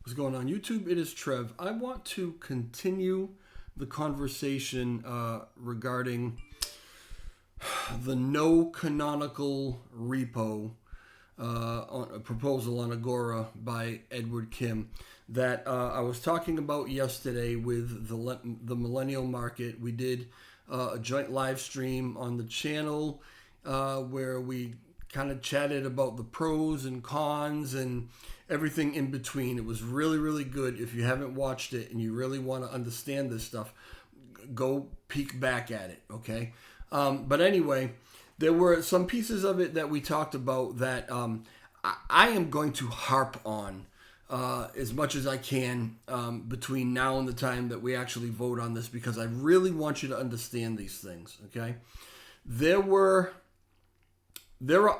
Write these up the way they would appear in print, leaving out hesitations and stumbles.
What's going on, YouTube? It is Trev. I want to continue the conversation regarding the no canonical repo on a proposal on Agora by Edward Kim that I was talking about yesterday with the Millennial Market. We did a joint live stream on the channel where we kind of chatted about the pros and cons and everything in between. It was really, really good. If you haven't watched it and you really want to understand this stuff, go peek back at it, okay? But anyway, there were some pieces of it that we talked about that I am going to harp on as much as I can between now and the time that we actually vote on this, because I really want you to understand these things, okay? There are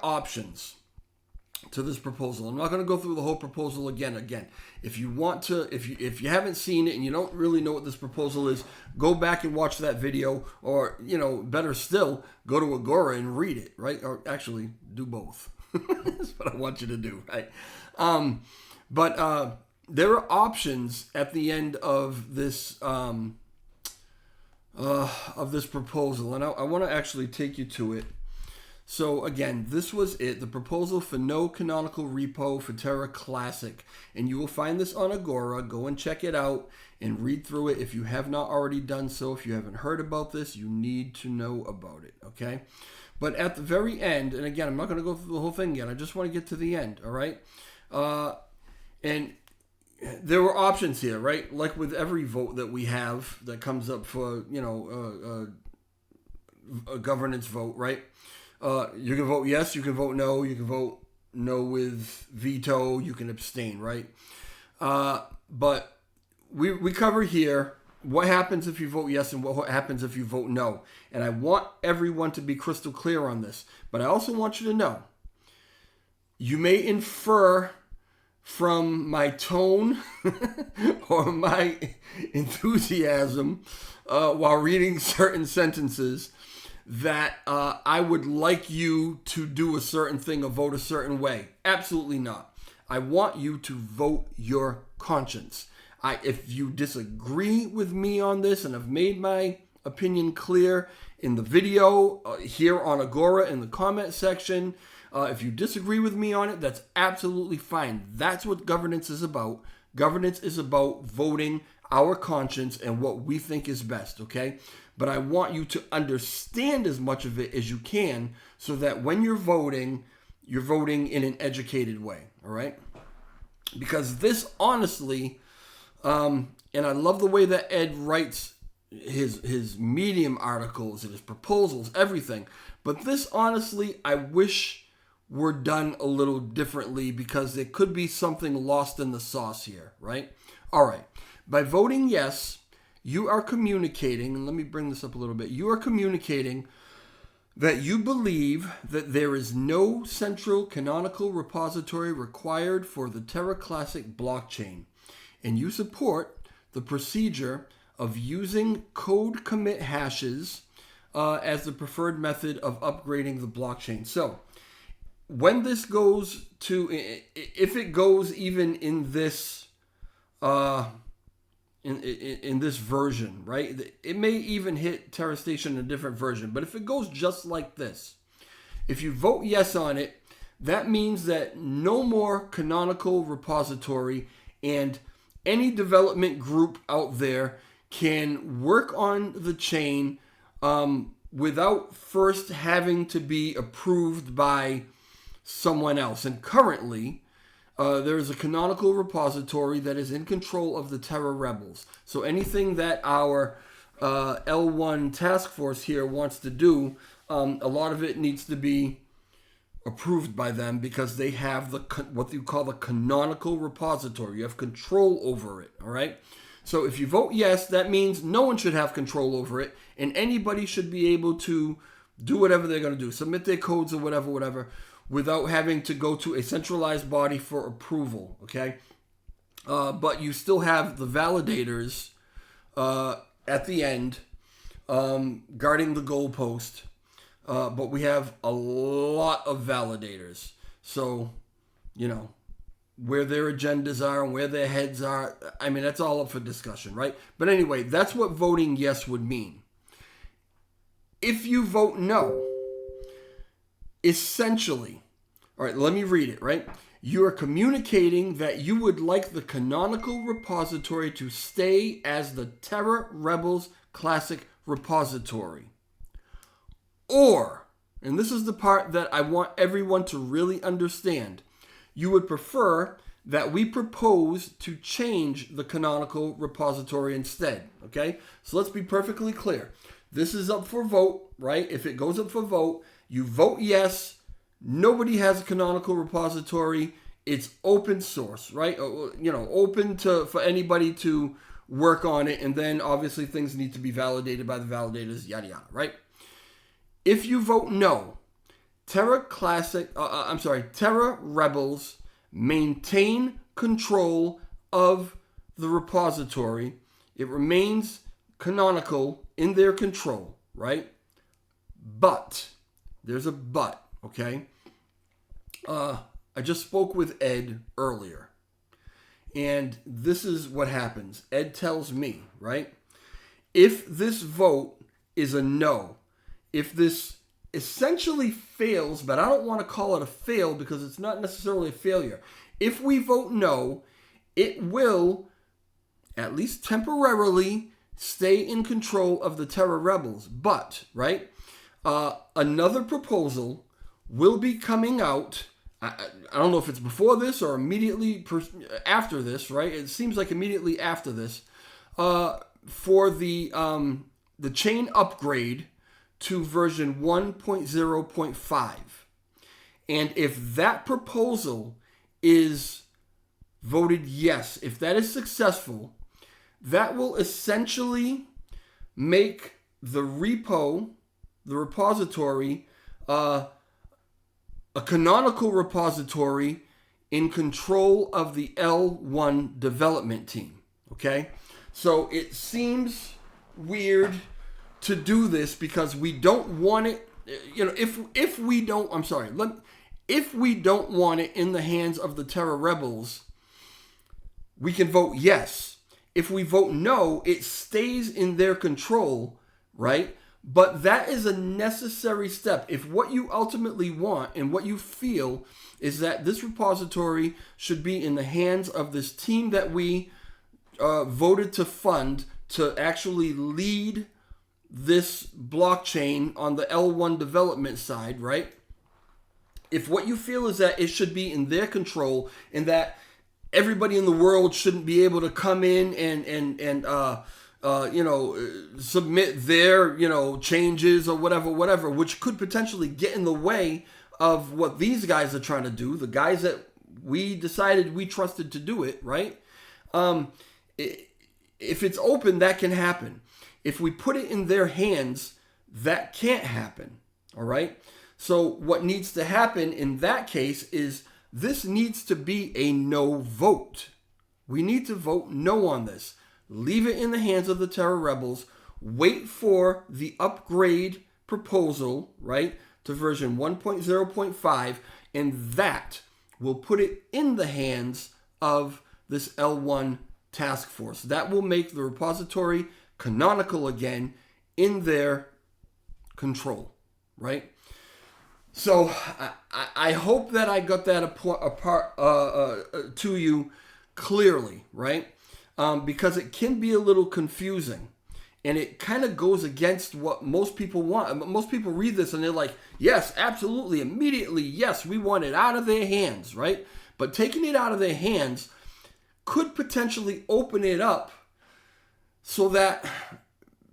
options to this proposal. I'm not going to go through the whole proposal again. If you want to, if you haven't seen it and you don't really know what this proposal is, go back and watch that video, or better still, go to Agora and read it, right? Or actually, do both. That's what I want you to do, right? But there are options at the end of this proposal, and I want to actually take you to it. So again, this was it, the proposal for no canonical repo for Terra Classic. And you will find this on Agora. Go and check it out and read through it if you have not already done so. If you haven't heard about this, you need to know about it, okay? But at the very end, and again, I'm not going to go through the whole thing again. I just want to get to the end, all right? And there were options here, right? Like with every vote that we have that comes up for, a governance vote, right? You can vote yes, you can vote no, you can vote no with veto, you can abstain, right? But we cover here what happens if you vote yes and what happens if you vote no. And I want everyone to be crystal clear on this. But I also want you to know, you may infer from my tone or my enthusiasm while reading certain sentences that I would like you to do a certain thing or vote a certain way. Absolutely not. I want you to vote your conscience. If you disagree with me on this, and I've made my opinion clear in the video here on Agora in the comment section, if you disagree with me on it, that's absolutely fine. That's what governance is about. Governance is about voting our conscience and what we think is best, okay? But I want you to understand as much of it as you can so that when you're voting in an educated way, all right? Because this, honestly, and I love the way that Ed writes his Medium articles and his proposals, everything. But this, honestly, I wish were done a little differently, because there could be something lost in the sauce here, right? All right. By voting yes, you are communicating, and let me bring this up a little bit. You are communicating that you believe that there is no central canonical repository required for the Terra Classic blockchain, and you support the procedure of using code commit hashes as the preferred method of upgrading the blockchain. So, when this goes to, if it goes even in this in this version, right? It may even hit Terra Station in a different version. But if it goes just like this, if you vote yes on it, that means that no more canonical repository, and any development group out there can work on the chain without first having to be approved by someone else. And currently, there is a canonical repository that is in control of the Terra Rebels. So anything that our L1 task force here wants to do, a lot of it needs to be approved by them, because they have what you call the canonical repository. You have control over it, all right? So if you vote yes, that means no one should have control over it, and anybody should be able to do whatever they're going to do, submit their codes or whatever, without having to go to a centralized body for approval, okay? But you still have the validators at the end guarding the goalpost. But we have a lot of validators. So, where their agendas are and where their heads are. I mean, that's all up for discussion, right? But anyway, that's what voting yes would mean. If you vote no, essentially, all right, let me read it, right? You are communicating that you would like the canonical repository to stay as the Terra Rebels Classic repository. Or, and this is the part that I want everyone to really understand, you would prefer that we propose to change the canonical repository instead, okay? So let's be perfectly clear. This is up for vote, right? If it goes up for vote, you vote yes. Nobody has a canonical repository. It's open source, right? Open for anybody to work on it. And then obviously things need to be validated by the validators, yada, yada, right? If you vote no, Terra Rebels maintain control of the repository. It remains canonical in their control, right? But, there's a but, okay? I just spoke with Ed earlier, and this is what happens. Ed tells me, right? If this vote is a no, if this essentially fails, but I don't want to call it a fail because it's not necessarily a failure. If we vote no, it will, at least temporarily, stay in control of the Terra Rebels. But, right, another proposal will be coming out. I don't know if it's before this or immediately after this, right? It seems like immediately after this, for the chain upgrade to version 1.0.5. And if that proposal is voted yes, if that is successful, that will essentially make the repository, a canonical repository in control of the L1 development team. Okay? So it seems weird to do this because we don't want it, if we don't want it in the hands of the Terra Rebels, we can vote yes. If we vote no, it stays in their control, right? But that is a necessary step. If what you ultimately want and what you feel is that this repository should be in the hands of this team that we voted to fund to actually lead this blockchain on the L1 development side, right? If what you feel is that it should be in their control and that everybody in the world shouldn't be able to come in and submit their, changes or whatever, which could potentially get in the way of what these guys are trying to do, the guys that we decided we trusted to do it, right? If it's open, that can happen. If we put it in their hands, that can't happen, all right? So what needs to happen in that case is this needs to be a no vote. We need to vote no on this. Leave it in the hands of the Terra Rebels. Wait for the upgrade proposal, right, to version 1.0.5, and that will put it in the hands of this L1 task force. That will make the repository canonical again in their control, right? So I hope that I got that apart to you clearly, right? Because it can be a little confusing, and it kind of goes against what most people want. Most people read this and they're like, yes, absolutely, immediately, yes, we want it out of their hands, right? But taking it out of their hands could potentially open it up so that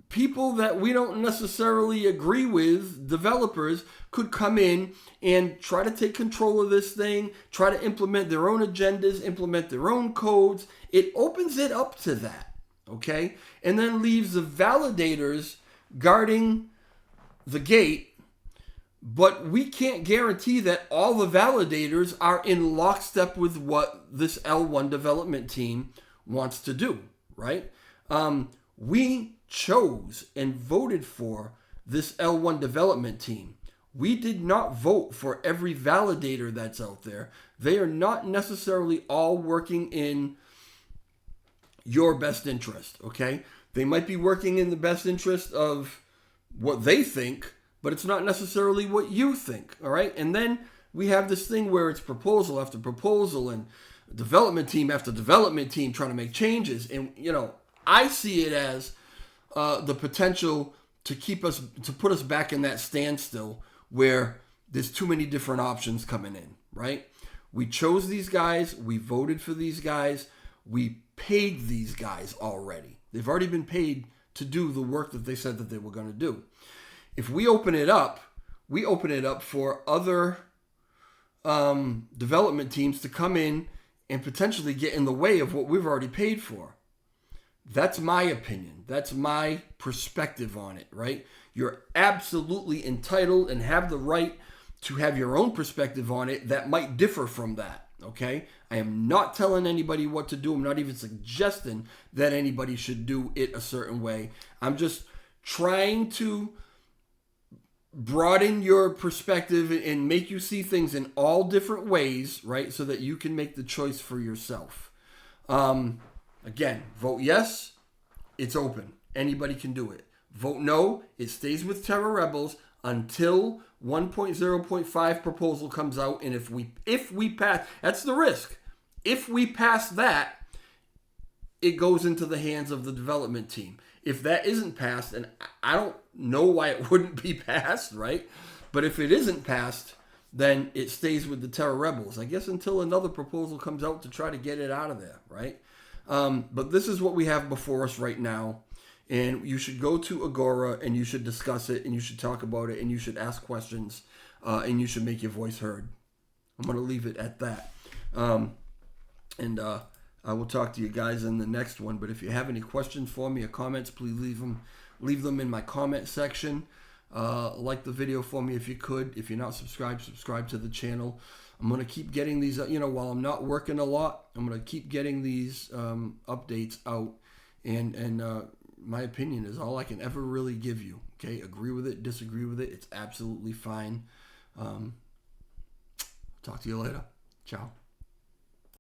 people that we don't necessarily agree with, developers, could come in and try to take control of this thing, try to implement their own agendas, implement their own codes. It opens it up to that, okay? And then leaves the validators guarding the gate, but we can't guarantee that all the validators are in lockstep with what this L1 development team wants to do, right? We chose and voted for this L1 development team. We did not vote for every validator that's out there. They are not necessarily all working in your best interest, okay? They might be working in the best interest of what they think, but it's not necessarily what you think, all right? And then we have this thing where it's proposal after proposal and development team after development team trying to make changes. And, I see it as the potential to put us back in that standstill where there's too many different options coming in, right? We chose these guys. We voted for these guys. We paid these guys already. They've already been paid to do the work that they said that they were going to do. If we open it up for other development teams to come in and potentially get in the way of what we've already paid for. That's my opinion. That's my perspective on it, right? You're absolutely entitled and have the right to have your own perspective on it that might differ from that, okay? I am not telling anybody what to do. I'm not even suggesting that anybody should do it a certain way. I'm just trying to broaden your perspective and make you see things in all different ways, right? So that you can make the choice for yourself. Again, vote yes, it's open. Anybody can do it. Vote no, it stays with Terra Rebels until 1.0.5 proposal comes out. And if we pass, that's the risk. If we pass that, it goes into the hands of the development team. If that isn't passed, and I don't know why it wouldn't be passed, right? But if it isn't passed, then it stays with the Terra Rebels, I guess, until another proposal comes out to try to get it out of there, right? But this is what we have before us right now. And you should go to Agora and you should discuss it and you should talk about it and you should ask questions and you should make your voice heard. I'm going to leave it at that. I will talk to you guys in the next one. But if you have any questions for me or comments, please leave them in my comment section. Like the video for me if you could. If you're not subscribed, subscribe to the channel. I'm going to keep getting these, while I'm not working a lot, I'm going to keep getting these updates out. And my opinion is all I can ever really give you. Okay, agree with it, disagree with it. It's absolutely fine. Talk to you later. Ciao.